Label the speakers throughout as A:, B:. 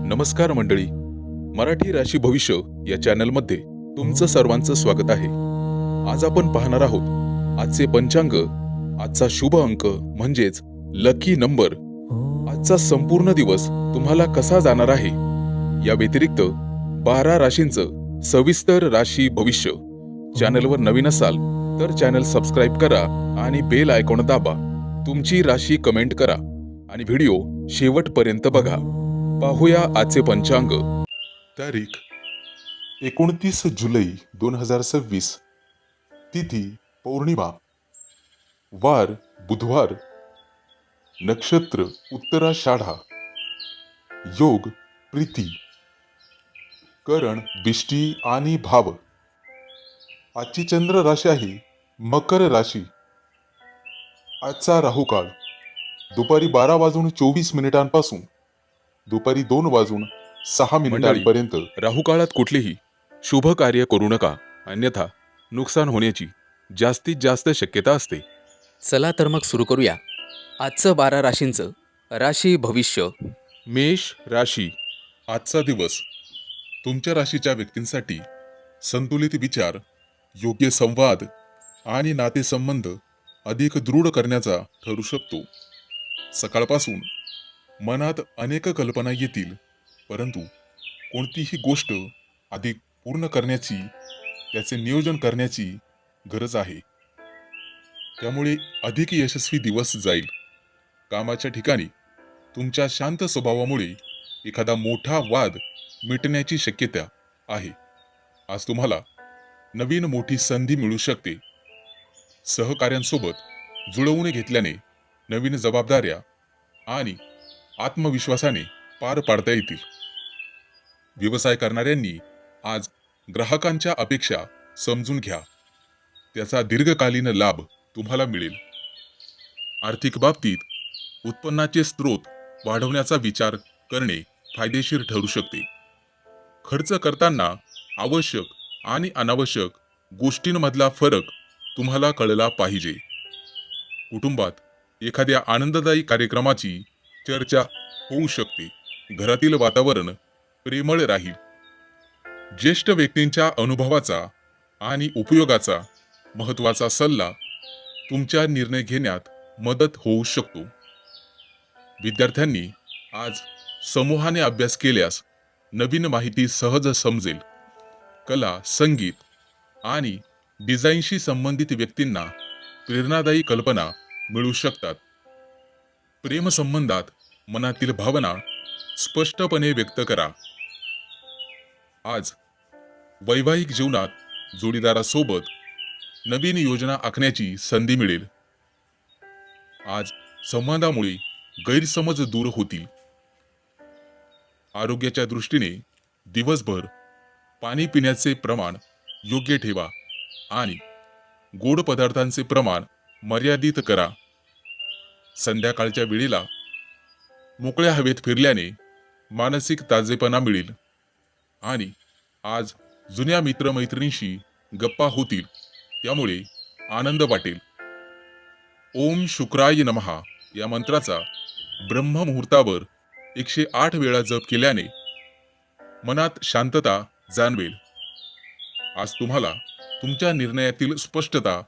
A: नमस्कार मंडळी, मराठी राशी भविष्य या चॅनलमध्ये तुमचं सर्वांचं स्वागत आहे. आज आपण पाहणार आहोत आजचे पंचांग, आजचा शुभ अंक म्हणजेच लकी नंबर, आजचा संपूर्ण दिवस तुम्हाला कसा जाणार आहे. या व्यतिरिक्त 12 राशींचं सविस्तर राशी भविष्य. चॅनलवर नवीन असाल तर चॅनल सबस्क्राईब करा आणि बेल आयकॉन दाबा. तुमची राशी कमेंट करा आणि व्हिडिओ शेवटपर्यंत बघा. पाहूया आजचे पंचांग. तारीख 29 जुलै 2026. तिथी पौर्णिमा. वार बुधवार. नक्षत्र उत्तराषाढा. योग प्रीती. करण बिष्टी आणि भाव. आजची चंद्र राशी आहे मकर राशी. आजचा राहुकाळ दुपारी 12:24 दुपारी 2:06 पर्यंत. राहुकाळात कुठलेही शुभ कार्य करू नका, अन्यथा नुकसान होण्याची जास्तीत जास्त शक्यता असते.
B: चला तर मग सुरू करूया आजचं 12 राशींचं राशी भविष्य.
A: मेष राशी. आजचा दिवस तुमच्या राशीच्या व्यक्तींसाठी संतुलित विचार, योग्य संवाद आणि नातेसंबंध अधिक दृढ करण्याचा ठरू शकतो. सकाळपासून मनात अनेक कल्पना येतील, परंतु कोणतीही गोष्ट अधिक पूर्ण करण्याची, त्याचे नियोजन करण्याची गरज आहे. त्यामुळे अधिक यशस्वी दिवस जाईल. कामाच्या ठिकाणी तुमच्या शांत स्वभावामुळे एखादा मोठा वाद मिटण्याची शक्यता आहे. आज तुम्हाला नवीन मोठी संधी मिळू शकते. सहकाऱ्यांसोबत जुळवून घेतल्याने नवीन जबाबदाऱ्या आणि आत्मविश्वासाने पार पाडता येतील. व्यवसाय करणाऱ्यांनी आज ग्राहकांच्या अपेक्षा समजून घ्या. त्याचा दीर्घकालीन लाभ तुम्हाला मिळेल. आर्थिक बाबतीत उत्पन्नाचे स्रोत वाढवण्याचा विचार करणे फायदेशीर ठरू शकते. खर्च करताना आवश्यक आणि अनावश्यक गोष्टींमधला फरक तुम्हाला कळला पाहिजे. कुटुंबात एखाद्या आनंददायी कार्यक्रमाची चर्चा होऊ शकते. घरातील वातावरण प्रेमळ राहील. ज्येष्ठ व्यक्तींच्या अनुभवाचा आणि उपयोगाचा महत्त्वाचा सल्ला तुमच्या निर्णय घेण्यात मदत होऊ शकतो. विद्यार्थ्यांनी आज समूहाने अभ्यास केल्यास नवीन माहिती सहज समजेल. कला, संगीत आणि डिझाईनशी संबंधित व्यक्तींना प्रेरणादायी कल्पना मिळू शकतात. प्रेमसंबंधात मनातील भावना स्पष्टपणे व्यक्त करा. आज वैवाहिक जीवनात जोडीदारासोबत नवीन योजना आखण्याची संधी मिळेल. आज संवादामुळे गैरसमज दूर होतील. आरोग्याच्या दृष्टीने दिवसभर पाणी पिण्याचे प्रमाण योग्य ठेवा आणि गोड पदार्थांचे प्रमाण मर्यादित करा. संध्याकाळच्या वेळेला मोकळ्या हवेत फिरल्याने मानसिक ताजेपणा मिळेल आणि आज जुन्या मित्रमैत्रिणींशी गप्पा होतील, त्यामुळे आनंद वाटेल. ओम शुक्राय नमः या मंत्राचा ब्रह्ममुहूर्तावर 108 वेळा जप केल्याने मनात शांतता जाणवेल. आज तुम्हाला तुमच्या निर्णयातील स्पष्टता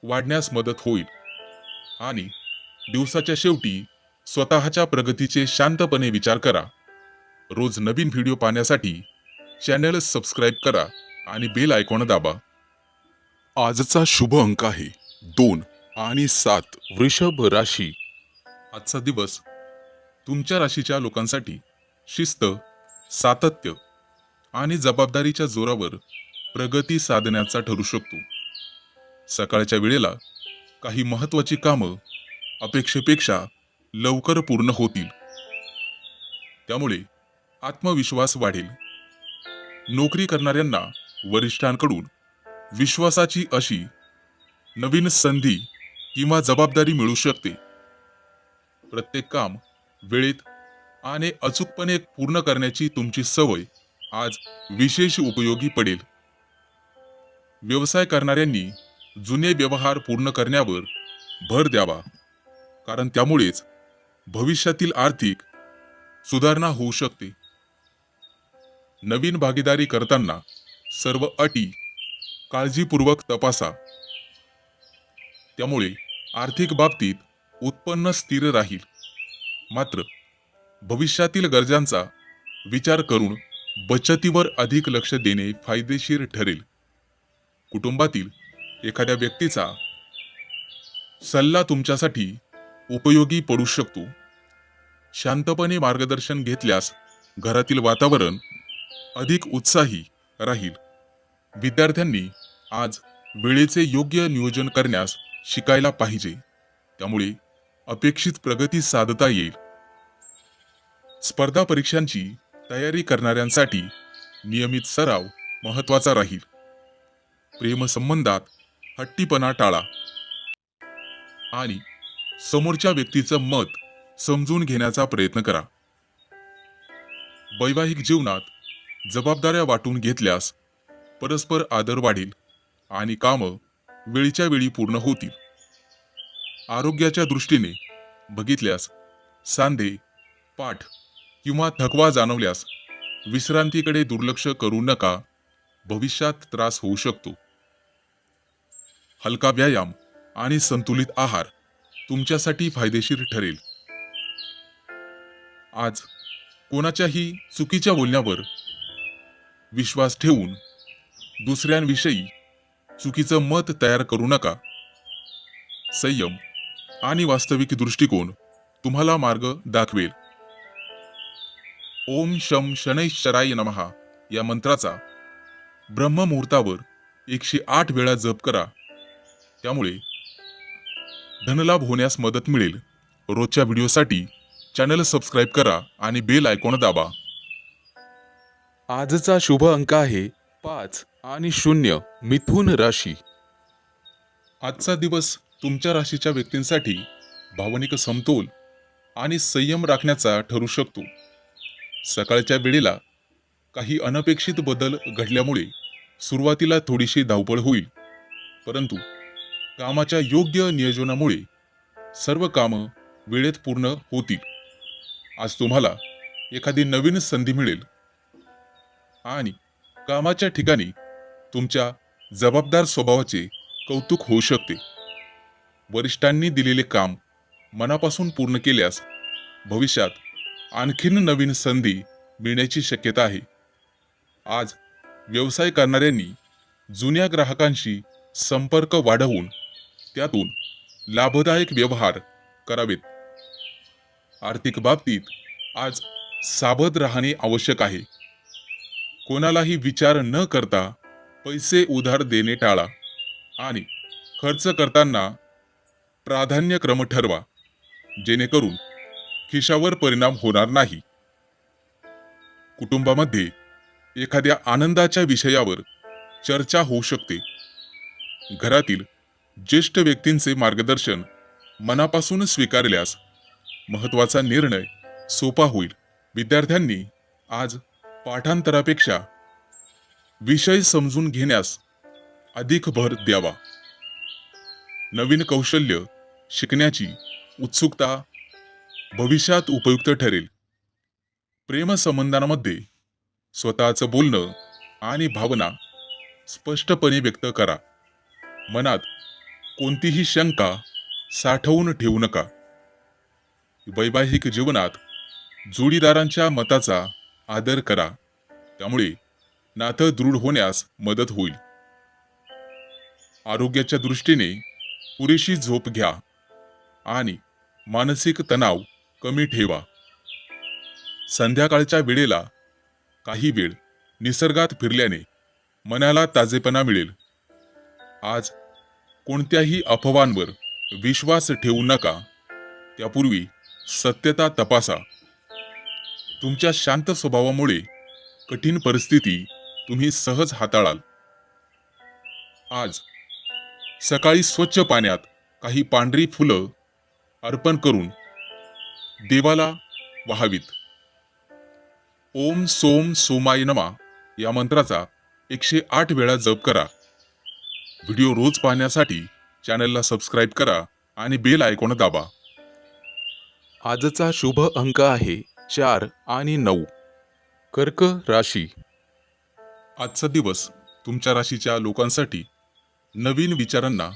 A: वाढण्यास मदत होईल आणि दिवसाच्या शेवटी स्वतःच्या प्रगतीचे शांतपणे विचार करा. रोज नवीन व्हिडिओ पाहण्यासाठी चॅनल सबस्क्राईब करा आणि बेल आयकॉन दाबा. आजचा शुभ अंक आहे 2 आणि 7. वृषभ राशी. आजचा दिवस तुमच्या राशीच्या लोकांसाठी शिस्त, सातत्य आणि जबाबदारीच्या जोरावर प्रगती साधण्याचा ठरू शकतो. सकाळच्या वेळेला काही महत्त्वाची कामं अपेक्षेपेक्षा लवकर पूर्ण होतील, त्यामुळे आत्मविश्वास वाढेल. नोकरी करणाऱ्यांना वरिष्ठांकडून विश्वासाची अशी नवीन संधी किंवा जबाबदारी मिळू शकते. प्रत्येक काम वेळेत आणि अचूकपणे पूर्ण करण्याची तुमची सवय आज विशेष उपयोगी पडेल. व्यवसाय करणाऱ्यांनी जुने व्यवहार पूर्ण करण्यावर भर द्यावा. कारण त्यामुळेच भविष्यातील आर्थिक सुधारणा होऊ शकते. नवीन भागीदारी करताना सर्व अटी काळजीपूर्वक तपासा. त्यामुळे आर्थिक बाबतीत उत्पन्न स्थिर राहील. मात्र भविष्यातील गरजांचा विचार करून बचतीवर अधिक लक्ष देणे फायदेशीर ठरेल. कुटुंबातील एखाद्या व्यक्तीचा सल्ला तुमच्यासाठी उपयोगी पडू शकतो. शांतपणे मार्गदर्शन घेतल्यास घरातील वातावरण अधिक उत्साही राहील. विद्यार्थ्यांनी आज वेळेचे योग्य नियोजन करण्यास शिकायला पाहिजे. त्यामुळे अपेक्षित प्रगती साधता येईल. स्पर्धा परीक्षांची तयारी करणाऱ्यांसाठी नियमित सराव महत्त्वाचा राहील. प्रेमसंबंधात हट्टीपणा टाळा आणि समोरच्या व्यक्तीचं मत समजून घेण्याचा प्रयत्न करा. वैवाहिक जीवनात जबाबदाऱ्या वाटून घेतल्यास परस्पर आदर वाढेल आणि कामं वेळच्या वेळी पूर्ण होतील. आरोग्याच्या दृष्टीने बघितल्यास सांधे, पाठ किंवा थकवा जाणवल्यास विश्रांतीकडे दुर्लक्ष करू नका. भविष्यात त्रास होऊ शकतो. हलका व्यायाम आणि संतुलित आहार तुमच्यासाठी फायदेशीर ठरेल. आज कोणाच्याही चुकीच्या बोलण्यावर विश्वास ठेवून दुसऱ्यांविषयी चुकीचं मत तयार करू नका. संयम आणि वास्तविक दृष्टिकोन तुम्हाला मार्ग दाखवेल. ओम शम शनैश्चराय नमः या मंत्राचा ब्रह्ममुहूर्तावर 108 वेळा जप करा. त्यामुळे धनलाभ होण्यास मदत मिळेल. रोजच्या व्हिडिओसाठी चॅनल सबस्क्राईब करा आणि बेल आयकॉन दाबा. आजचा शुभ अंक आहे 5 आणि 0. मिथुन राशी. आजचा दिवस तुमच्या राशीच्या व्यक्तींसाठी भावनिक समतोल आणि संयम राखण्याचा ठरू शकतो. सकाळच्या वेळेला काही अनपेक्षित बदल घडल्यामुळे सुरुवातीला थोडीशी धावपळ होईल, परंतु कामाच्या योग्य नियोजनामुळे सर्व कामं वेळेत पूर्ण होतील. आज तुम्हाला एखादी नवीन संधी मिळेल आणि कामाच्या ठिकाणी तुमच्या जबाबदार स्वभावाचे कौतुक होऊ शकते. वरिष्ठांनी दिलेले काम मनापासून पूर्ण केल्यास भविष्यात आणखीन नवीन संधी मिळण्याची शक्यता आहे. आज व्यवसाय करणाऱ्यांनी जुन्या ग्राहकांशी संपर्क वाढवून त्यातून लाभदायक व्यवहार करावेत. आर्थिक बाबतीत आज सावध राहणे आवश्यक आहे. कोणालाही विचार न करता पैसे उधार देणे टाळा आणि खर्च करताना प्राधान्यक्रम ठरवा, जेणेकरून खिशावर परिणाम होणार नाही. कुटुंबामध्ये एखाद्या आनंदाच्या विषयावर चर्चा होऊ शकते. घरातील ज्येष्ठ व्यक्तींचे मार्गदर्शन मनापासून स्वीकारल्यास महत्त्वाचा निर्णय सोपा होईल. विद्यार्थ्यांनी आज पाठांतरापेक्षा विषय समजून घेण्यास अधिक भर द्यावा. नवीन कौशल्य शिकण्याची उत्सुकता भविष्यात उपयुक्त ठरेल. प्रेमसंबंधांमध्ये स्वतःचं बोलणं आणि भावना स्पष्टपणे व्यक्त करा. मनात कोणतीही शंका साठवून ठेवू नका. वैवाहिक जीवनात जोडीदारांच्या मताचा आदर करा, त्यामुळे नातं दृढ होण्यास मदत होईल. आरोग्याच्या दृष्टीने पुरेशी झोप घ्या आणि मानसिक तणाव कमी ठेवा. संध्याकाळच्या वेळेला काही वेळ निसर्गात फिरल्याने मनाला ताजेपणा मिळेल. आज कोणत्याही अफवांवर विश्वास ठेवू नका. त्यापूर्वी सत्यता तपासा. तुमच्या शांत स्वभावामुळे कठीण परिस्थिती तुम्ही सहज हाताळाल. आज सकाळी स्वच्छ पाण्यात काही पांढरी फुलं अर्पण करून देवाला वाहावीत. ओम सोम सोमाय नमः या मंत्राचा 108 वेळा जप करा. व्हिडिओ रोज पाहण्यासाठी चॅनलला सबस्क्राईब करा आणि बेल आयकॉन दाबा. आजचा शुभ अंक आहे 4 आणि 9. कर्क राशी. आजचा दिवस तुमच्या राशीच्या लोकांसाठी नवीन विचारांना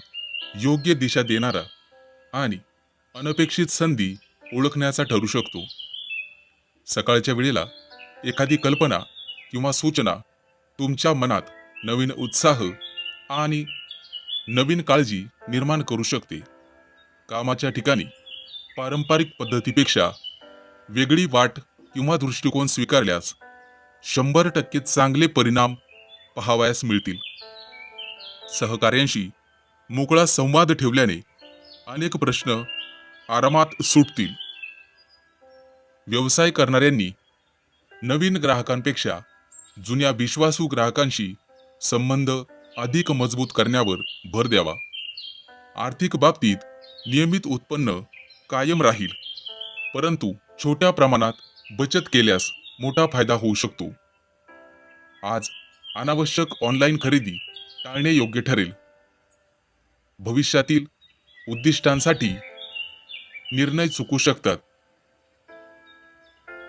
A: योग्य दिशा देणारा आणि अनपेक्षित संधी ओळखण्याचा ठरू शकतो. सकाळच्या वेळेला एखादी कल्पना किंवा सूचना तुमच्या मनात नवीन उत्साह आणि नवीन काळजी निर्माण करू शकते. कामाच्या ठिकाणी पारंपरिक पद्धतीपेक्षा वेगळी वाट किंवा दृष्टिकोन स्वीकारल्यास 100% चांगले परिणाम पाहावयास मिळतील. सहकार्यांशी मोकळा संवाद ठेवल्याने अनेक प्रश्न आरामात सुटतील. व्यवसाय करणाऱ्यांनी नवीन ग्राहकांपेक्षा जुन्या विश्वासू ग्राहकांशी संबंध अधिक मजबूत करण्यावर भर द्यावा. आर्थिक बाबतीत नियमित उत्पन्न कायम राहील, परंतु छोट्या प्रमाणात बचत केल्यास मोठा फायदा होऊ शकतो. आज अनावश्यक ऑनलाईन खरेदी टाळणे योग्य ठरेल. भविष्यातील उद्दिष्टांसाठी निर्णय चुकू शकतात.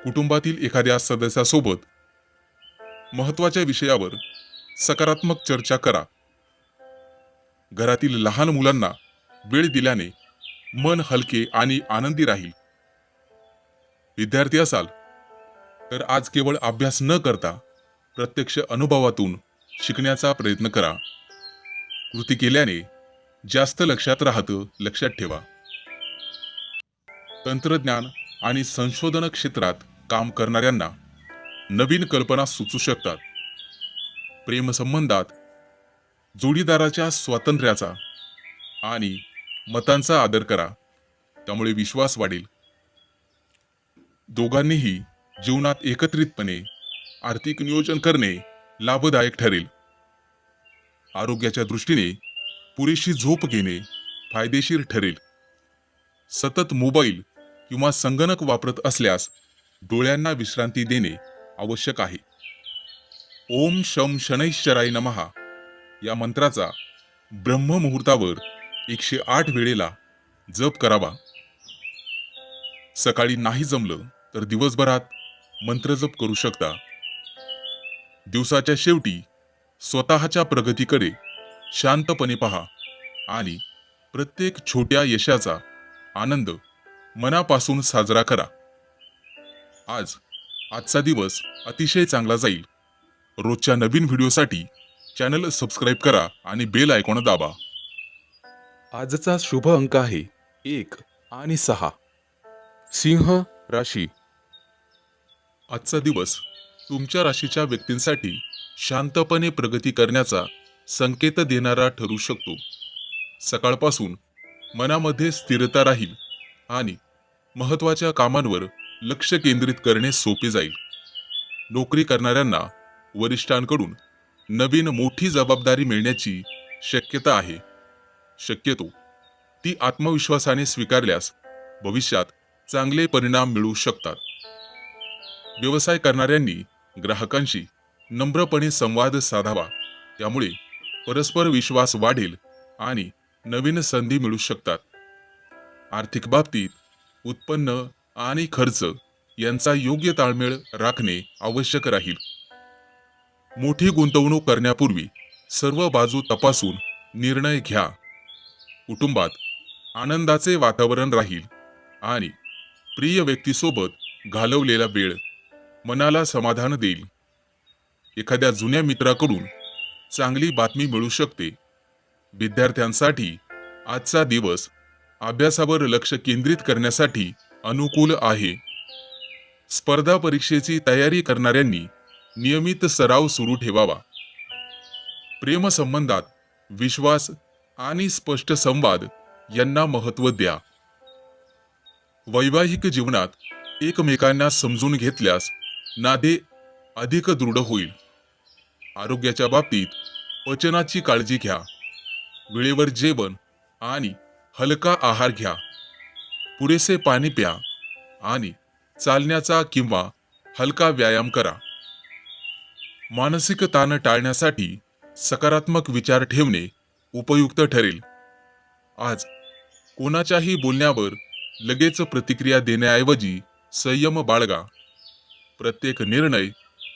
A: कुटुंबातील एखाद्या सदस्यासोबत महत्त्वाच्या विषयावर सकारात्मक चर्चा करा. घरातील लहान मुलांना वेळ दिल्याने मन हलके आणि आनंदी राहील. विद्यार्थी असाल तर आज केवळ अभ्यास न करता प्रत्यक्ष अनुभवातून शिकण्याचा प्रयत्न करा. कृती केल्याने जास्त लक्षात राहतं, लक्षात ठेवा. तंत्रज्ञान आणि संशोधन क्षेत्रात काम करणाऱ्यांना नवीन कल्पना सुचू शकतात. प्रेमसंबंधात जोडीदाराच्या स्वातंत्र्याचा आणि मतांचा आदर करा, त्यामुळे विश्वास वाढेल. दोघांनीही जीवनात एकत्रितपणे आर्थिक नियोजन करणे लाभदायक ठरेल. आरोग्याच्या दृष्टीने पुरेशी झोप घेणे फायदेशीर ठरेल. सतत मोबाईल किंवा संगणक वापरत असल्यास डोळ्यांना विश्रांती देणे आवश्यक आहे. ओम शम शनैश्चराय नमः या मंत्राचा ब्रह्ममुहूर्तावर 108 वेळेला जप करावा. सकाळी नाही जमलं तर दिवसभरात मंत्रजप करू शकता. दिवसाच्या शेवटी स्वतःच्या प्रगतीकडे शांतपणे पहा आणि प्रत्येक छोट्या यशाचा आनंद मनापासून साजरा करा. आजचा दिवस अतिशय चांगला जाईल. रोजच्या नवीन व्हिडिओसाठी चॅनल सबस्क्राईब करा आणि बेल आयकॉन दाबा. आजचा शुभ अंक आहे 1 आणि 6. सिंह राशी. आजचा दिवस तुमच्या राशीच्या व्यक्तींसाठी शांतपणे प्रगती करण्याचा संकेत देणारा ठरू शकतो. सकाळपासून मनामध्ये स्थिरता राहील आणि महत्त्वाच्या कामांवर लक्ष केंद्रित करणे सोपे जाईल. नोकरी करणाऱ्यांना वरिष्ठांकडून नवीन मोठी जबाबदारी मिळण्याची शक्यता आहे. शक्यतो ती आत्मविश्वासाने स्वीकारल्यास भविष्यात चांगले परिणाम मिळू शकतात. व्यवसाय करणाऱ्यांनी ग्राहकांशी नम्रपणे संवाद साधावा, त्यामुळे परस्पर विश्वास वाढेल आणि नवीन संधी मिळू शकतात. आर्थिक बाबतीत उत्पन्न आणि खर्च यांचा योग्य ताळमेळ राखणे आवश्यक राहील. मोठी गुंतवणूक करण्यापूर्वी सर्व बाजू तपासून निर्णय घ्या. कुटुंबात आनंदाचे वातावरण राहील आणि प्रिय व्यक्तीसोबत घालवलेला वेळ मनाला समाधान देईल. एखाद्या जुन्या मित्राकडून चांगली बातमी मिळू शकते. विद्यार्थ्यांसाठी आजचा दिवस अभ्यासावर लक्ष केंद्रित करण्यासाठी अनुकूल आहे. स्पर्धा परीक्षेची तयारी करणाऱ्यांनी नियमित सराव सुरू ठेवावा. प्रेमसंबंधात विश्वास आणि स्पष्ट संवाद यांना महत्त्व द्या. वैवाहिक जीवनात एकमेकांना समजून घेतल्यास नाते अधिक दृढ होईल. आरोग्याच्या बाबतीत पचनाची काळजी घ्या. वेळेवर जेवण आणि हलका आहार घ्या. पुरेसे पाणी प्या आणि चालण्याचा किंवा हलका व्यायाम करा. मानसिक ताण टाळण्यासाठी सकारात्मक विचार ठेवणे उपयुक्त ठरेल. आज कोणाच्याही बोलण्यावर लगेच प्रतिक्रिया देण्याऐवजी संयम बाळगा. प्रत्येक निर्णय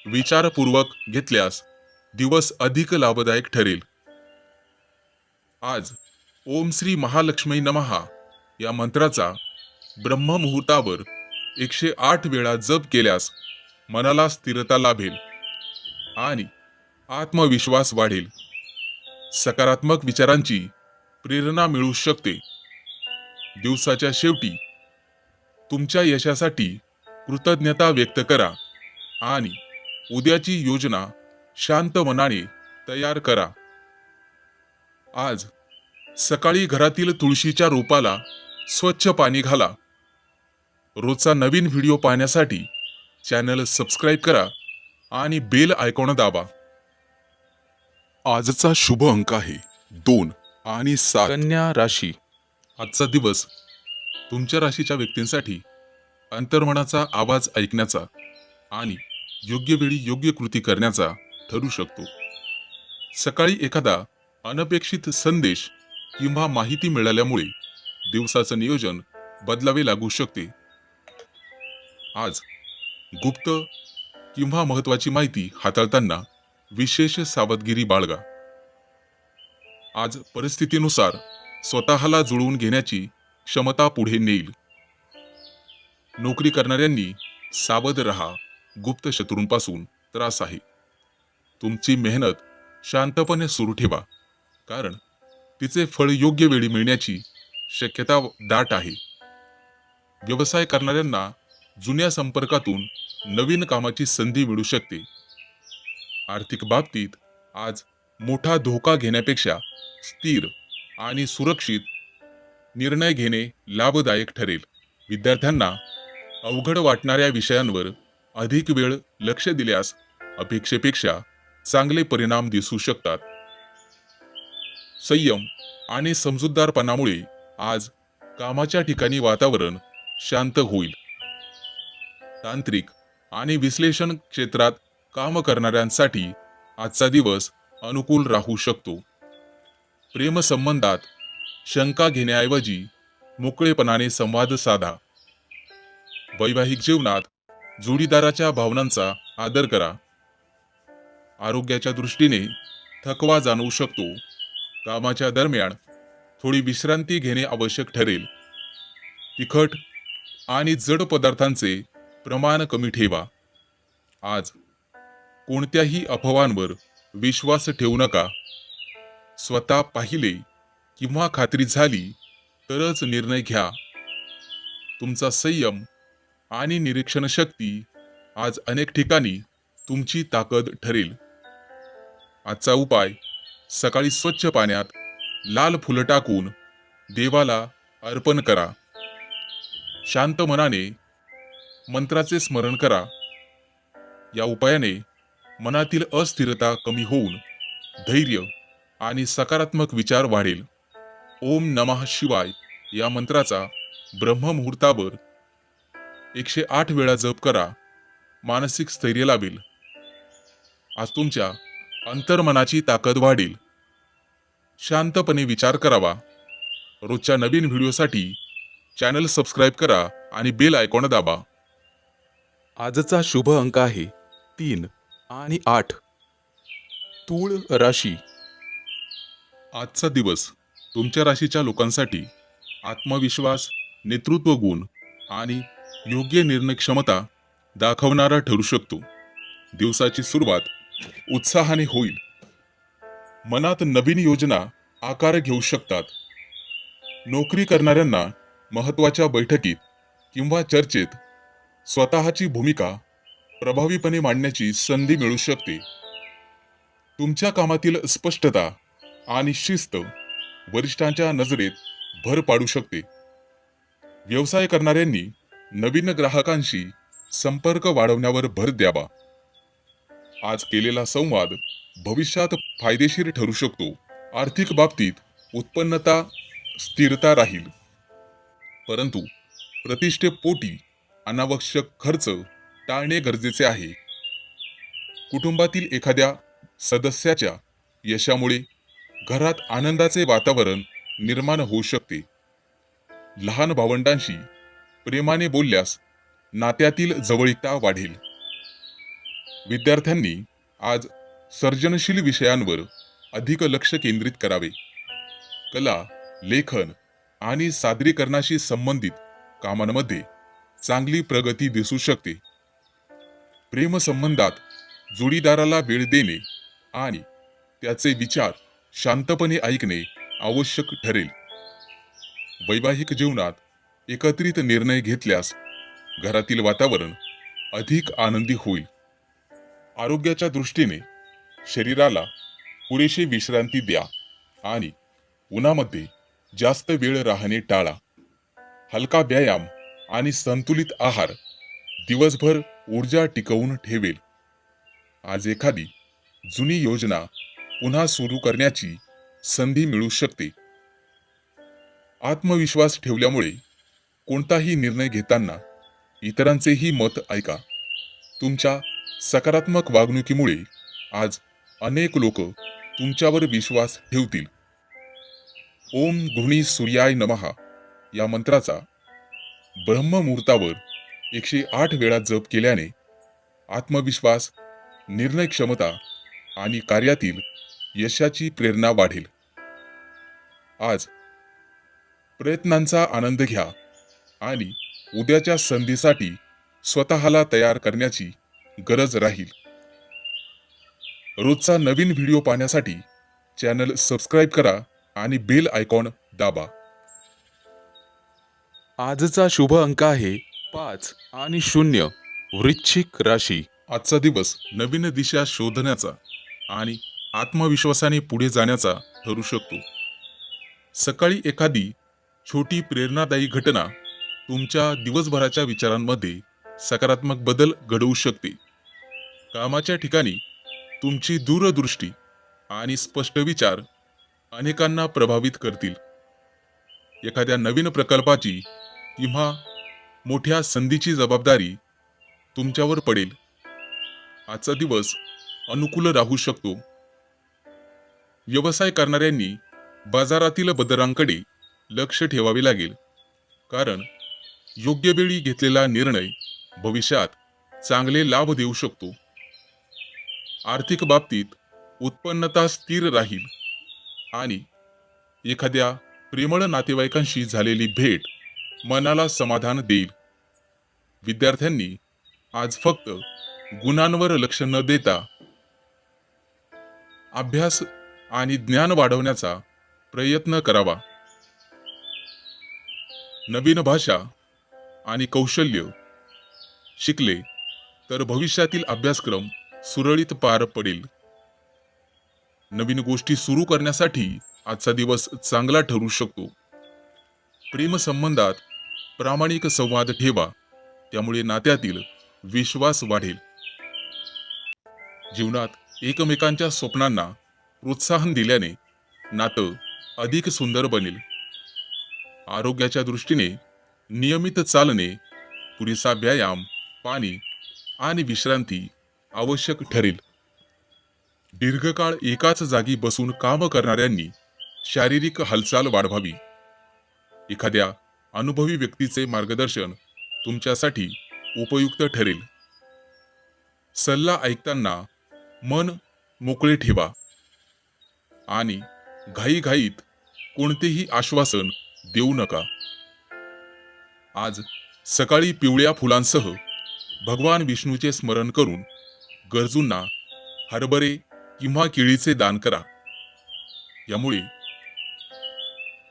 A: विचारपूर्वक घेतल्यास दिवस अधिक लाभदायक ठरेल. आज ओम श्री महालक्ष्मी नमहा या मंत्राचा ब्रह्ममुहूर्तावर 108 वेळा जप केल्यास मनाला स्थिरता लाभेल आणि आत्मविश्वास वाढेल. सकारात्मक विचारांची प्रेरणा मिळू शकते. दिवसाच्या शेवटी तुमच्या यशासाठी कृतज्ञता व्यक्त करा आणि उद्याची योजना शांत मनाने तयार करा. आज सकाळी घरातील तुळशीच्या रोपाला स्वच्छ पाणी घाला. रोजचा नवीन व्हिडिओ पाहण्यासाठी चॅनल सबस्क्राईब करा आणि बेल आयकॉन दाबा. आजचा शुभ अंक आहे 2 आणि 7.
B: कन्या राशी.
A: आजचा दिवस तुमच्या राशीच्या व्यक्तींसाठी अंतर्मनाचा आवाज ऐकण्याचा आणि योग्य वेळी योग्य कृती करण्याचा ठरू शकतो. सकाळी एखादा अनपेक्षित संदेश किंवा माहिती मिळाल्यामुळे दिवसाचं नियोजन बदलावे लागू शकते. आज गुप्त किंवा महत्वाची माहिती हाताळताना विशेष सावधगिरी बाळगा. आज परिस्थितीनुसार स्वतःला जुळवून घेण्याची क्षमता पुढे नेईल. नोकरी करणाऱ्यांनी सावध रहा. गुप्त शत्रूंपासून त्रास आहे. तुमची मेहनत शांतपणे सुरू ठेवा, कारण तिचे फळ योग्य वेळी मिळण्याची शक्यता दाट आहे. व्यवसाय करणाऱ्यांना जुन्या संपर्कातून नवीन कामाची संधी मिळू शकते. आर्थिक बाबतीत आज मोठा धोका घेण्यापेक्षा स्थिर आणि सुरक्षित निर्णय घेणे लाभदायक ठरेल. विद्यार्थ्यांना अवघड वाटणाऱ्या विषयांवर अधिक वेळ लक्ष दिल्यास अपेक्षेपेक्षा चांगले परिणाम दिसू शकतात. संयम आणि समजूतदारपणामुळे आज कामाच्या ठिकाणी वातावरण शांत होईल. तांत्रिक आणि विश्लेषण क्षेत्रात काम करणाऱ्यांसाठी आजचा दिवस अनुकूल राहू शकतो. प्रेमसंबंधात शंका घेण्याऐवजी मोकळेपणाने संवाद साधा. वैवाहिक जीवनात जोडीदाराच्या भावनांचा आदर करा. आरोग्याच्या दृष्टीने थकवा जाणवू शकतो. कामाच्या दरम्यान थोडी विश्रांती घेणे आवश्यक ठरेल. तिखट आणि जड पदार्थांचे प्रमाण कमी ठेवा. आज कोणत्याही अफवांवर विश्वास ठेवू नका. स्वतः पाहिले किंवा खात्री झाली तरच निर्णय घ्या. तुमचा संयम आणि निरीक्षण शक्ती आज अनेक ठिकाणी तुमची ताकद ठरेल. आजचा उपाय, सकाळी स्वच्छ पाण्यात लाल फुलं टाकून देवाला अर्पण करा. शांत मनाने मंत्राचे स्मरण करा. या उपायाने मनातील अस्थिरता कमी होऊन धैर्य आणि सकारात्मक विचार वाढेल. ओम नमः शिवाय या मंत्राचा ब्रह्ममुहूर्तावर 108 वेळा जप करा. मानसिक स्थैर्य लाभेल. आज तुमच्या अंतर्मनाची ताकद वाढेल. शांतपणे विचार करावा. रोजच्या नवीन व्हिडिओसाठी चॅनल सबस्क्राईब करा आणि बेल आयकॉन दाबा.
B: आजचा शुभ अंक आहे 3 आणि 8. तूळ राशी.
A: आजचा दिवस तुमच्या राशीच्या लोकांसाठी आत्मविश्वास, नेतृत्व गुण आणि योग्य निर्णय क्षमता दाखवणारा ठरू शकतो. दिवसाची सुरुवात उत्साहाने होईल. मनात नवीन योजना आकार घेऊ शकतात. नोकरी करणाऱ्यांना महत्त्वाच्या बैठकीत किंवा चर्चेत स्वतःची भूमिका प्रभावीपणे मांडण्याची संधी मिळू शकते. तुमच्या कामातील स्पष्टता आणि शिस्त वरिष्ठांच्या नजरेत भर पाडू शकते. व्यवसाय करणाऱ्यांनी नवीन ग्राहकांशी संपर्क वाढवण्यावर भर द्यावा. आज केलेला संवाद भविष्यात फायदेशीर ठरू शकतो. आर्थिक बाबतीत उत्पन्नता स्थिरता राहील, परंतु प्रतिष्ठेपोटी अनावश्यक खर्च टाळणे गरजेचे आहे. कुटुंबातील एखाद्या सदस्याच्या यशामुळे घरात आनंदाचे वातावरण निर्माण होऊ शकते. लहान भावंडांशी प्रेमाने बोलल्यास नात्यातील जवळीकता वाढेल. विद्यार्थ्यांनी आज सर्जनशील विषयांवर अधिक लक्ष केंद्रित करावे. कला, लेखन आणि सादरीकरणाशी संबंधित कामांमध्ये चांगली प्रगती दिसू शकते. प्रेमसंबंधात जोडीदाराला वेळ देणे आणि त्याचे विचार शांतपणे ऐकणे आवश्यक ठरेल. वैवाहिक जीवनात एकत्रित निर्णय घेतल्यास घरातील वातावरण अधिक आनंदी होईल. आरोग्याच्या दृष्टीने शरीराला पुरेशी विश्रांती द्या आणि उन्हामध्ये जास्त वेळ राहणे टाळा. हलका व्यायाम आणि संतुलित आहार दिवसभर ऊर्जा टिकवून ठेवेल. आज एखादी जुनी योजना पुन्हा सुरू करण्याची संधी मिळू शकते. आत्मविश्वास ठेवल्यामुळे कोणताही निर्णय घेताना इतरांचेही मत ऐका. तुमच्या सकारात्मक वागणुकीमुळे आज अनेक लोक तुमच्यावर विश्वास ठेवतील. ओम गृणी सूर्याय नमः या मंत्राचा ब्रह्ममुहूर्तावर 108 वेळा जप केल्याने आत्मविश्वास, निर्णय क्षमता आणि कार्यातील यशाची प्रेरणा वाढेल. आज प्रयत्नांचा आनंद घ्या आणि उद्याच्या संधीसाठी स्वतःला तयार करण्याची गरज राहील. रोजचा नवीन व्हिडिओ पाहण्यासाठी चॅनल सबस्क्राईब करा आणि बेल आयकॉन दाबा.
C: आजचा शुभ अंक आहे 5 आणि 0. वृश्चिक राशी.
A: आजचा दिवस नवीन दिशा शोधण्याचा आणि आत्मविश्वासाने पुढे जाण्याचा ठरू शकतो. सकाळी एखादी छोटी प्रेरणादायी घटना तुमच्या दिवसभराच्या विचारांमध्ये सकारात्मक बदल घडवू शकते. कामाच्या ठिकाणी तुमची दूरदृष्टी आणि स्पष्ट विचार अनेकांना प्रभावित करतील. एखाद्या नवीन प्रकल्पाची किंवा मोठ्या संधीची जबाबदारी तुमच्यावर पडेल. आजचा दिवस अनुकूल राहू शकतो. व्यवसाय करणाऱ्यांनी बाजारातील बदलांकडे लक्ष ठेवावे लागेल, कारण योग्य वेळी घेतलेला निर्णय भविष्यात चांगले लाभ देऊ शकतो. आर्थिक बाबतीत उत्पन्नता स्थिर राहील आणि एखाद्या प्रेमळ नातेवाईकांशी झालेली भेट मनाला समाधान देईल. विद्यार्थ्यांनी आज फक्त गुणांवर लक्ष न देता अभ्यास आणि ज्ञान वाढवण्याचा प्रयत्न करावा. नवीन भाषा आणि कौशल्य शिकले तर भविष्यातील अभ्यासक्रम सुरळीत पार पडेल. नवीन गोष्टी सुरू करण्यासाठी आजचा दिवस चांगला ठरू शकतो. प्रेमसंबंधात प्रामाणिक संवाद ठेवा, त्यामुळे नात्यातील विश्वास वाढेल. जीवनात एकमेकांच्या स्वप्नांना प्रोत्साहन दिल्याने नातं अधिक सुंदर बनेल. आरोग्याच्या दृष्टीने नियमित चालणे, पुरेसा व्यायाम, पाणी आणि विश्रांती आवश्यक ठरेल. दीर्घकाळ एकाच जागी बसून काम करणाऱ्यांनी शारीरिक हालचाल वाढवावी. एखाद्या अनुभवी व्यक्तीचे मार्गदर्शन तुमच्यासाठी उपयुक्त ठरेल. सल्ला ऐकताना मन मोकळे ठेवा आणि घाईघाईत कोणतेही आश्वासन देऊ नका. आज सकाळी पिवळ्या फुलांसह भगवान विष्णूचे स्मरण करून गरजूंना हरभरे किंवा केळीचे दान करा. यामुळे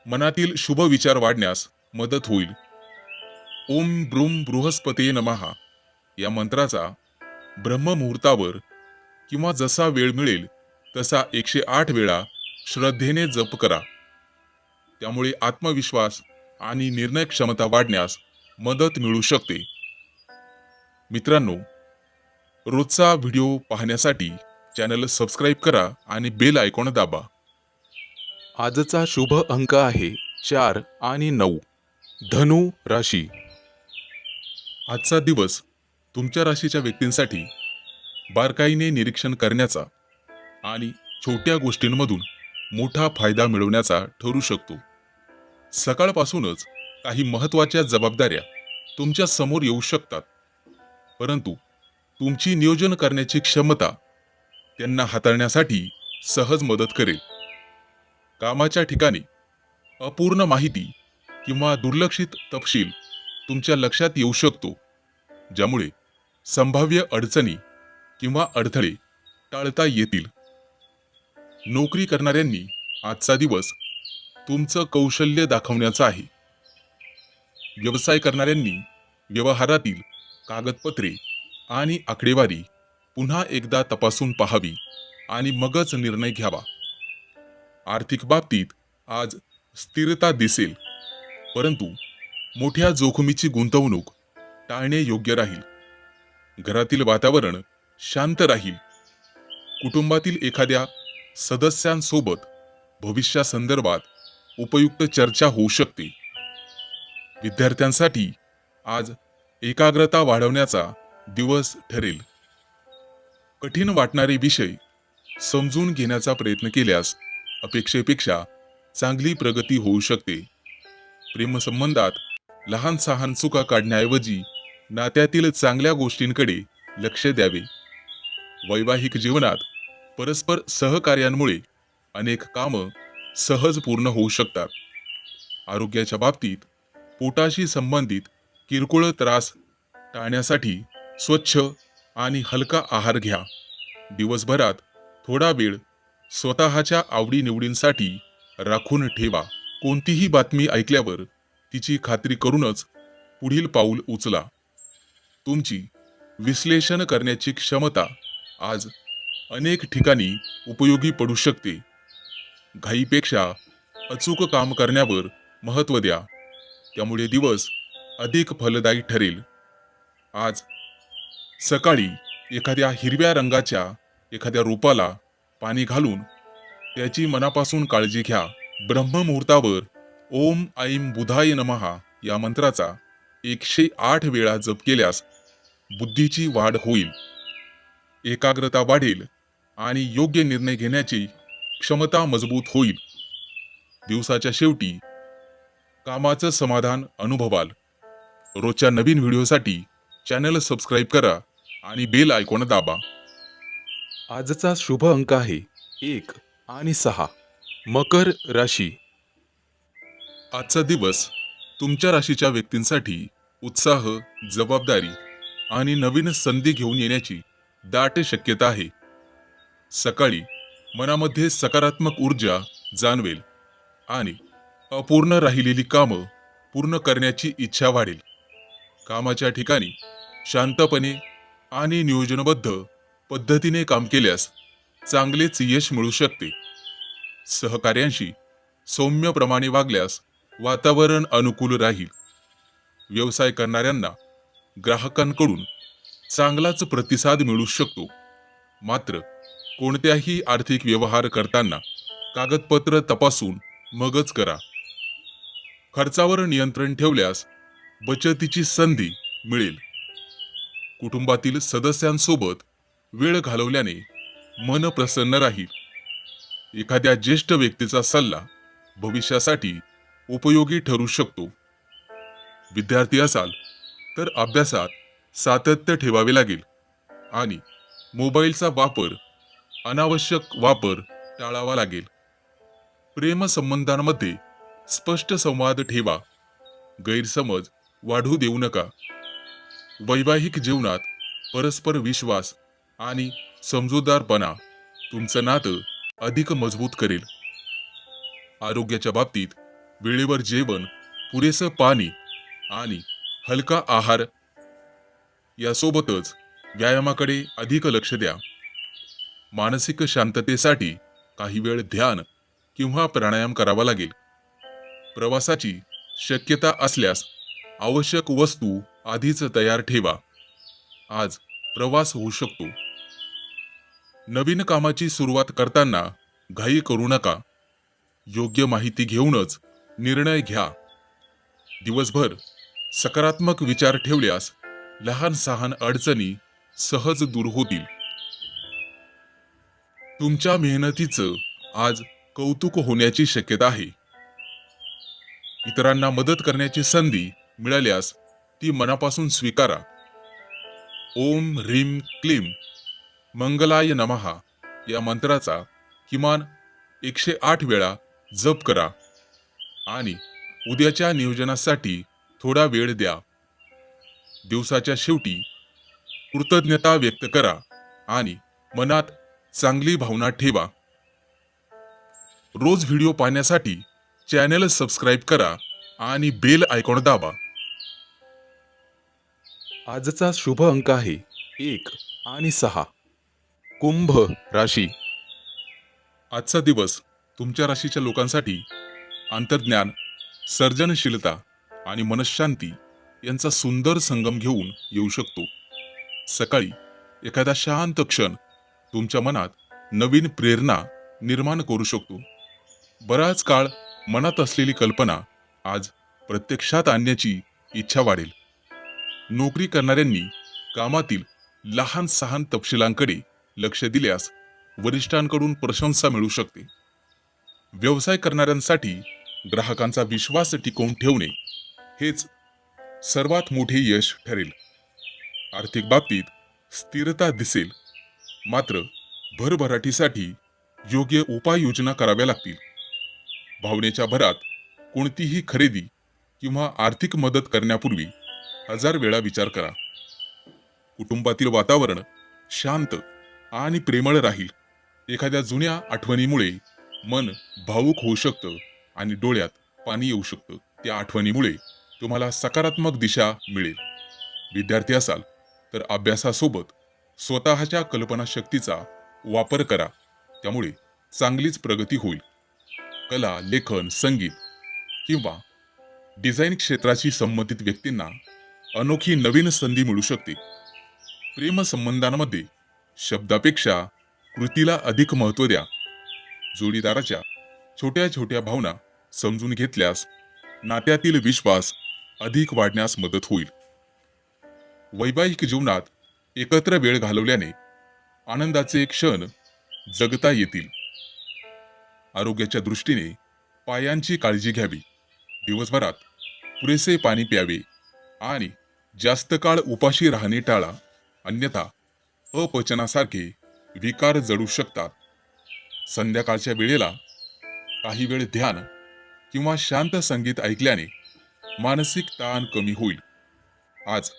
A: मनातील शुभ विचार वाढण्यास मदत होईल. ओम ब्रूम बृहस्पते नमः या मंत्राचा ब्रह्ममुहूर्तावर किंवा जसा वेळ मिळेल तसा 108 वेळा श्रद्धेने जप करा. त्यामुळे आत्मविश्वास आणि निर्णय क्षमता वाढण्यास मदत मिळू शकते. मित्रांनो, रोजचा व्हिडिओ पाहण्यासाठी चॅनल सबस्क्राईब करा आणि बेल आयकॉन दाबा.
C: आजचा शुभ अंक आहे 4 आणि 9. धनु राशी.
A: आजचा दिवस तुमच्या राशीच्या व्यक्तींसाठी बारकाईने निरीक्षण करण्याचा आणि छोट्या गोष्टींमधून मोठा फायदा मिळवण्याचा ठरू शकतो. सकाळपासूनच काही महत्त्वाच्या जबाबदाऱ्या तुमच्या समोर येऊ शकतात, परंतु तुमची नियोजन करण्याची क्षमता त्यांना हाताळण्यासाठी सहज मदत करेल. कामाच्या ठिकाणी अपूर्ण माहिती किंवा दुर्लक्षित तपशील तुमच्या लक्षात येऊ शकतो, ज्यामुळे संभाव्य अडचणी किंवा अडथळे टाळता येतील. नोकरी करणाऱ्यांनी आजचा दिवस तुमचं कौशल्य दाखवण्याचा आहे. व्यवसाय करणाऱ्यांनी व्यवहारातील कागदपत्रे आणि आकडेवारी पुन्हा एकदा तपासून पाहावी आणि मगच निर्णय घ्यावा. आर्थिक बाबतीत आज स्थिरता दिसेल, परंतु मोठ्या जोखमीची गुंतवणूक टाळणे योग्य राहील. घरातील वातावरण शांत राहील. कुटुंबातील एखाद्या सदस्यांसोबत भविष्यासंदर्भात उपयुक्त चर्चा होऊ शकते. विद्यार्थ्यांसाठी आज एकाग्रता वाढवण्याचा दिवस ठरेल. कठीण वाटणारे विषय समजून घेण्याचा प्रयत्न केल्यास अपेक्षेपेक्षा चांगली प्रगती होऊ शकते. प्रेमसंबंधात लहान सहान चुका काढण्याऐवजी नात्यातील चांगल्या गोष्टींकडे लक्ष द्यावे. वैवाहिक जीवनात परस्पर सहकार्यामुळे अनेक कामं सहज पूर्ण होऊ शकतात. आरोग्याच्या बाबतीत पोटाशी संबंधित किरकोळ त्रास टाळण्यासाठी स्वच्छ आणि हलका आहार घ्या. दिवसभरात थोडा वेळ स्वतःच्या आवडीनिवडींसाठी राखून ठेवा. कोणतीही बातमी ऐकल्यावर तिची खात्री करूनच पुढील पाऊल उचला. तुमची विश्लेषण करण्याची क्षमता आज अनेक ठिकाणी उपयोगी पडू शकते. घाईपेक्षा अचूक काम करण्यावर महत्त्व द्या, त्यामुळे दिवस अधिक फलदायी ठरेल. आज सकाळी एखाद्या हिरव्या रंगाच्या एखाद्या रोपाला पाणी घालून त्याची मनापासून काळजी घ्या. ब्रह्ममुहूर्तावर ओम ऐं बुधाय नमः या मंत्राचा 108 वेळा जप केल्यास बुद्धीची वाढ होईल, एकाग्रता वाढेल आणि योग्य निर्णय घेण्याची क्षमता मजबूत होईल. दिवसाच्या शेवटी कामाचं समाधान अनुभवाल. रोजच्या नवीन व्हिडिओसाठी चॅनल सबस्क्राईब करा आणि बेल आयकॉन दाबा.
C: आजचा शुभ अंक आहे 1 आणि 6. मकर राशी.
A: आजचा दिवस तुमच्या राशीच्या व्यक्तींसाठी उत्साह, जबाबदारी आणि नवीन संधी घेऊन येण्याची दाट शक्यता आहे. सकाळी मनामध्ये सकारात्मक ऊर्जा जाणवेल आणि अपूर्ण राहिलेली कामं पूर्ण करण्याची इच्छा वाढेल. कामाच्या ठिकाणी शांतपणे आणि नियोजनबद्ध पद्धतीने काम केल्यास चांगलेच यश मिळू शकते. सहकार्यांशी सौम्यप्रमाणे वागल्यास वातावरण अनुकूल राहील. व्यवसाय करणाऱ्यांना ग्राहकांकडून चांगलाच प्रतिसाद मिळू शकतो. मात्र कोणत्याही आर्थिक व्यवहार करताना कागदपत्र तपासून मगच करा. खर्चावर नियंत्रण ठेवल्यास बचतीची संधी मिळेल. कुटुंबातील सदस्यांसोबत वेळ घालवल्याने मन प्रसन्न राहील. एखाद्या ज्येष्ठ व्यक्तीचा सल्ला भविष्यासाठी उपयोगी ठरू शकतो. विद्यार्थी असाल तर अभ्यासात सातत्य ठेवावे लागेल आणि मोबाईलचा वापर, अनावश्यक वापर टाळावा लागेल. प्रेमसंबंधांमध्ये स्पष्ट संवाद ठेवा. गैरसमज वाढू देऊ नका. वैवाहिक जीवनात परस्पर विश्वास आणि समजूतदारपणा तुमचं नातं अधिक मजबूत करेल. आरोग्याच्या बाबतीत वेळेवर जेवण, पुरेसं पाणी आणि हलका आहार यासोबतच व्यायामाकडे अधिक लक्ष द्या. मानसिक शांततेसाठी काही वेळ ध्यान किंवा प्राणायाम करावा लागेल. प्रवासाची शक्यता असल्यास आवश्यक वस्तू आधीच तयार ठेवा. आज प्रवास होऊ शकतो. नवीन कामाची सुरुवात करताना घाई करू नका. योग्य माहिती घेऊनच निर्णय घ्या. दिवसभर सकारात्मक विचार ठेवल्यास लहान सहान अडचणी सहज दूर होतील. तुमच्या मेहनतीचं आज कौतुक होण्याची शक्यता आहे. इतरांना मदत करण्याची संधी मिळाल्यास ती मनापासून स्वीकारा. ओम ह्रीम क्लीम मंगलाय नमः या मंत्राचा किमान 108 वेळा जप करा आणि उद्याच्या नियोजनासाठी थोडा वेळ द्या. दिवसाच्या शेवटी कृतज्ञता व्यक्त करा आणि मनात चांगली भावना ठेवा. रोज व्हिडिओ पाहण्यासाठी चॅनल सबस्क्राईब करा आणि बेल आयकॉन दाबा.
C: आजचा शुभ अंक आहे 1 आणि 6. कुंभ राशी.
A: आजचा दिवस तुमच्या राशीच्या लोकांसाठी अंतर्ज्ञान, सर्जनशीलता आणि मनःशांती यांचा सुंदर संगम घेऊन येऊ शकतो. सकाळी एखादा शांत क्षण तुमच्या मनात नवीन प्रेरणा निर्माण करू शकतो. बराच काळ मनात असलेली कल्पना आज प्रत्यक्षात आणण्याची इच्छा वाढेल. नोकरी करणाऱ्यांनी कामातील लहान सहान तपशिलांकडे लक्ष दिल्यास वरिष्ठांकडून प्रशंसा मिळू शकते. व्यवसाय करणाऱ्यांसाठी ग्राहकांचा विश्वास टिकवून ठेवणे हेच सर्वात मोठे यश ठरेल. आर्थिक बाबतीत स्थिरता दिसेल, मात्र भरभराटीसाठी योग्य उपाययोजना कराव्या लागतील. भावनेच्या भरात कोणतीही खरेदी किंवा आर्थिक मदत करण्यापूर्वी 1000 वेळा विचार करा. कुटुंबातील वातावरण शांत आणि प्रेमळ राहील. एखाद्या जुन्या आठवणीमुळे मन भावुक होऊ शकतं आणि डोळ्यात पाणी येऊ शकतं. त्या आठवणीमुळे तुम्हाला सकारात्मक दिशा मिळेल. विद्यार्थी असाल तर अभ्यासासोबत स्वतःच्या कल्पनाशक्तीचा वापर करा, त्यामुळे चांगलीच प्रगती होईल. कला, लेखन, संगीत किंवा डिझाईन क्षेत्राशी संबंधित व्यक्तींना अनोखी नवीन संधी मिळू शकते. प्रेमसंबंधांमध्ये शब्दापेक्षा कृतीला अधिक महत्त्व द्या. जोडीदाराच्या छोट्या छोट्या भावना समजून घेतल्यास नात्यातील विश्वास अधिक वाढण्यास मदत होईल. वैवाहिक जीवनात एकत्र वेळ घालवल्याने आनंदाचे क्षण जगता येतील. आरोग्याच्या दृष्टीने पायांची काळजी घ्यावी. दिवसभरात पुरेसे पाणी प्यावे आणि जास्त काळ उपाशी राहणे टाळा, अन्यथा अपचनासारखे विकार जडू शकतात. संध्याकाळच्या वेळेला काही वेळ ध्यान किंवा शांत संगीत ऐकल्याने मानसिक ताण कमी होईल. आज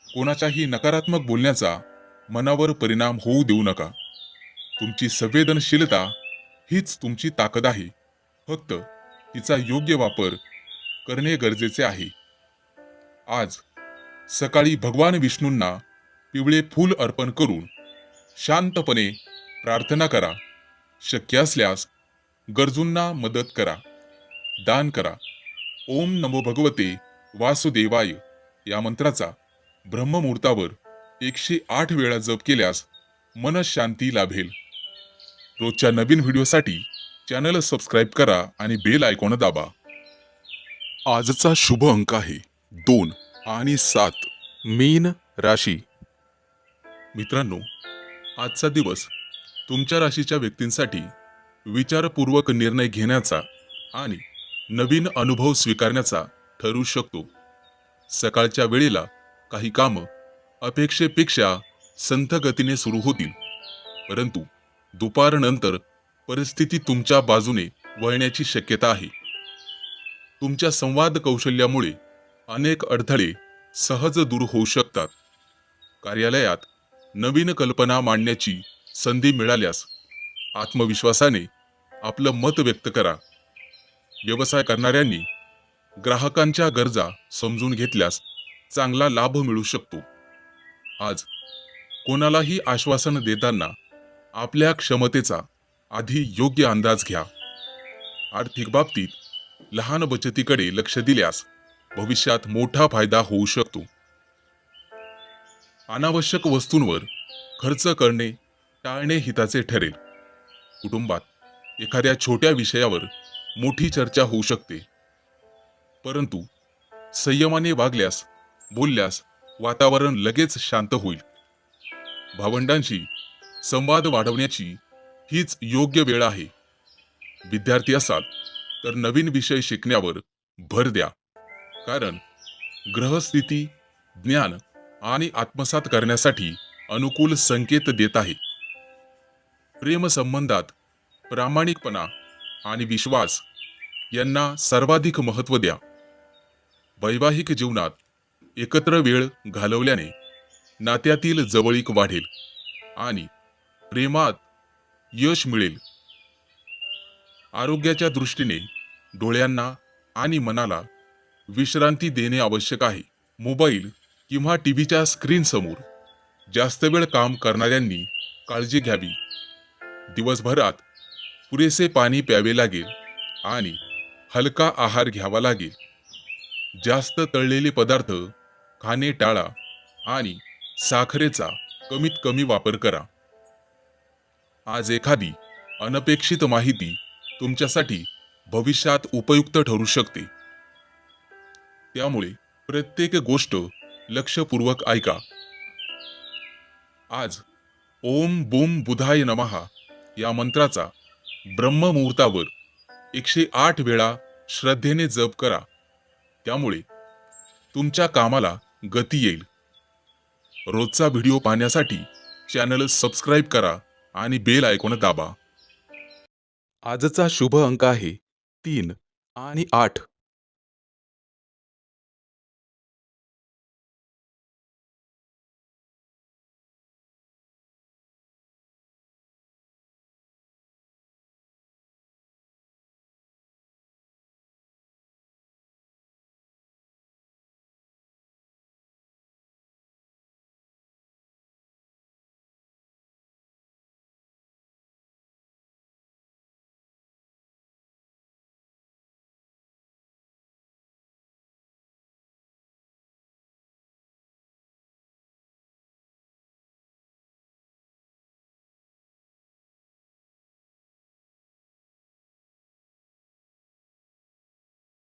A: कोणाच्याही नकारात्मक बोलण्याचा मनावर परिणाम होऊ देऊ नका. तुमची संवेदनशीलता हीच तुमची ताकद आहे. फक्त तिचा योग्य वापर करणे गरजेचे आहे. आज सकाळी भगवान विष्णूंना पिवळे फूल अर्पण करून शांतपणे प्रार्थना करा. शक्य असल्यास गरजूंना मदत करा, दान करा. ओम नमो भगवते वासुदेवाय या मंत्राचा ब्रह्ममुहूर्तावर 108 वेळा जप केल्यास मनःशांती लाभेल. रोजच्या नवीन व्हिडिओसाठी चॅनल सबस्क्राईब करा आणि बेल आयकॉन दाबा.
C: आजचा शुभ अंक आहे 2 आणि 7. मीन राशी.
A: मित्रांनो, आजचा दिवस तुमच्या राशीच्या व्यक्तींसाठी विचारपूर्वक निर्णय घेण्याचा आणि नवीन अनुभव स्वीकारण्याचा ठरू शकतो. सकाळच्या वेळेला काही कामं अपेक्षेपेक्षा संथ गतीने सुरू होतील, परंतु दुपारनंतर परिस्थिती तुमच्या बाजूने वळण्याची शक्यता आहे. तुमच्या संवाद कौशल्यामुळे अनेक अडथळे सहज दूर होऊ शकतात. कार्यालयात नवीन कल्पना मांडण्याची संधी मिळाल्यास आत्मविश्वासाने आपलं मत व्यक्त करा. व्यवसाय करणाऱ्यांनी ग्राहकांच्या गरजा समजून घेतल्यास चांगला लाभ मिळू शकतो. आज कोणालाही आश्वासन देताना आपल्या क्षमतेचा आधी योग्य अंदाज घ्या. आर्थिक बाबतीत लहान बचतीकडे लक्ष दिल्यास भविष्यात मोठा फायदा होऊ शकतो. अनावश्यक वस्तूंवर खर्च करणे टाळणे हिताचे ठरेल. कुटुंबात एखाद्या छोट्या विषयावर मोठी चर्चा होऊ शकते, परंतु संयमाने बोलल्यास वातावरण लगेच शांत होईल. भावंडांशी संवाद वाढवण्याची हीच योग्य वेळ आहे. विद्यार्थी असाल तर नवीन विषय शिकण्यावर भर द्या, कारण ग्रहस्थिती ज्ञान आणि आत्मसात करण्यासाठी अनुकूल संकेत देत आहे. प्रेमसंबंधात प्रामाणिकपणा आणि विश्वास यांना सर्वाधिक महत्त्व द्या. वैवाहिक जीवनात एकत्र वेळ घालवल्याने नात्यातील जवळीक वाढेल आणि प्रेमात यश मिळेल. आरोग्याच्या दृष्टीने डोळ्यांना आणि मनाला विश्रांती देणे आवश्यक आहे. मोबाईल किंवा टीव्हीच्या स्क्रीनसमोर जास्त वेळ काम करणाऱ्यांनी काळजी घ्यावी. दिवसभरात पुरेसे पाणी प्यावे लागेल आणि हलका आहार घ्यावा लागेल. जास्त तळलेले पदार्थ खाणे टाळा आणि साखरेचा कमीत कमी वापर करा. आज एखादी अनपेक्षित माहिती तुमच्यासाठी भविष्यात उपयुक्त ठरू शकते. त्यामुळे प्रत्येक गोष्ट लक्षपूर्वक ऐका. आज ओम बूम बुधाय नमः या मंत्राचा ब्रह्ममुहूर्तावर 108 वेळा श्रद्धेने जप करा. त्यामुळे तुमच्या कामाला गती येईल. रोजचा व्हिडिओ पाहण्यासाठी चॅनल सबस्क्राईब करा आणि बेल आयकॉन दाबा.
C: आजचा शुभ अंक आहे 3 आणि 8.